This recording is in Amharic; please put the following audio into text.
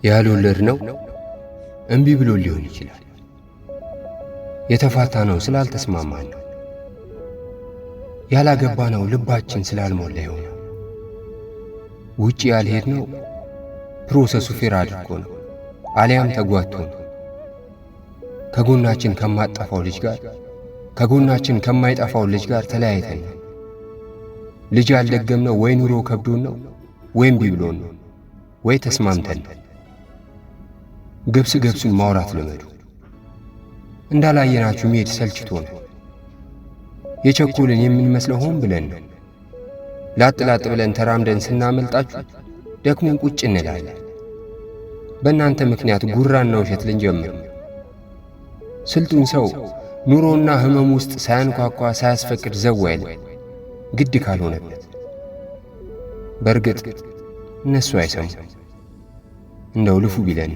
ያልወለድነው እምቢ ብሎ ሊሆን ይችላል። የተፋታነው ስላልተስማማን ነው። ያላገባነው ልባችን ስላልሞላ ይሆናል። ውጪ ያልሄድነው ፕሮሰሱ ፌር አድርጎ ነው፣ አሊያም ተጓቶ ነው። ከጎናችን ከማጠፋው ልጅ ጋር ከጎናችን ከማይጠፋው ልጅ ጋር ተለያይተን ነው። ልጅ ያልደገምነው ወይ ኑሮ ከብዶን ነው፣ ወይም ቢብሎን ነው፣ ወይ ተስማምተን ነው። ገብሱን ማውራት ልመዱ። እንዳላየናችሁ መሄድ ሰልችቶ ነው። የቸኮልን የምንመስለው ሆን ብለን ነው። ላጥ ብለን ተራምደን ስናመልጣችሁ ደክሞን ቁጭ እንላለን። በእናንተ ምክንያት ጉራና ውሸት ልንጀምር ነው። ስልጡን ሰው ኑሮና ህመም ውስጥ ሳያንኳኳ ሳያስፈቅድ ዘው አይልም፣ ግድ ካልሆነበት። በእርግጥ እነሱ አይሰሙም፣ እንደው ልፉ ቢለን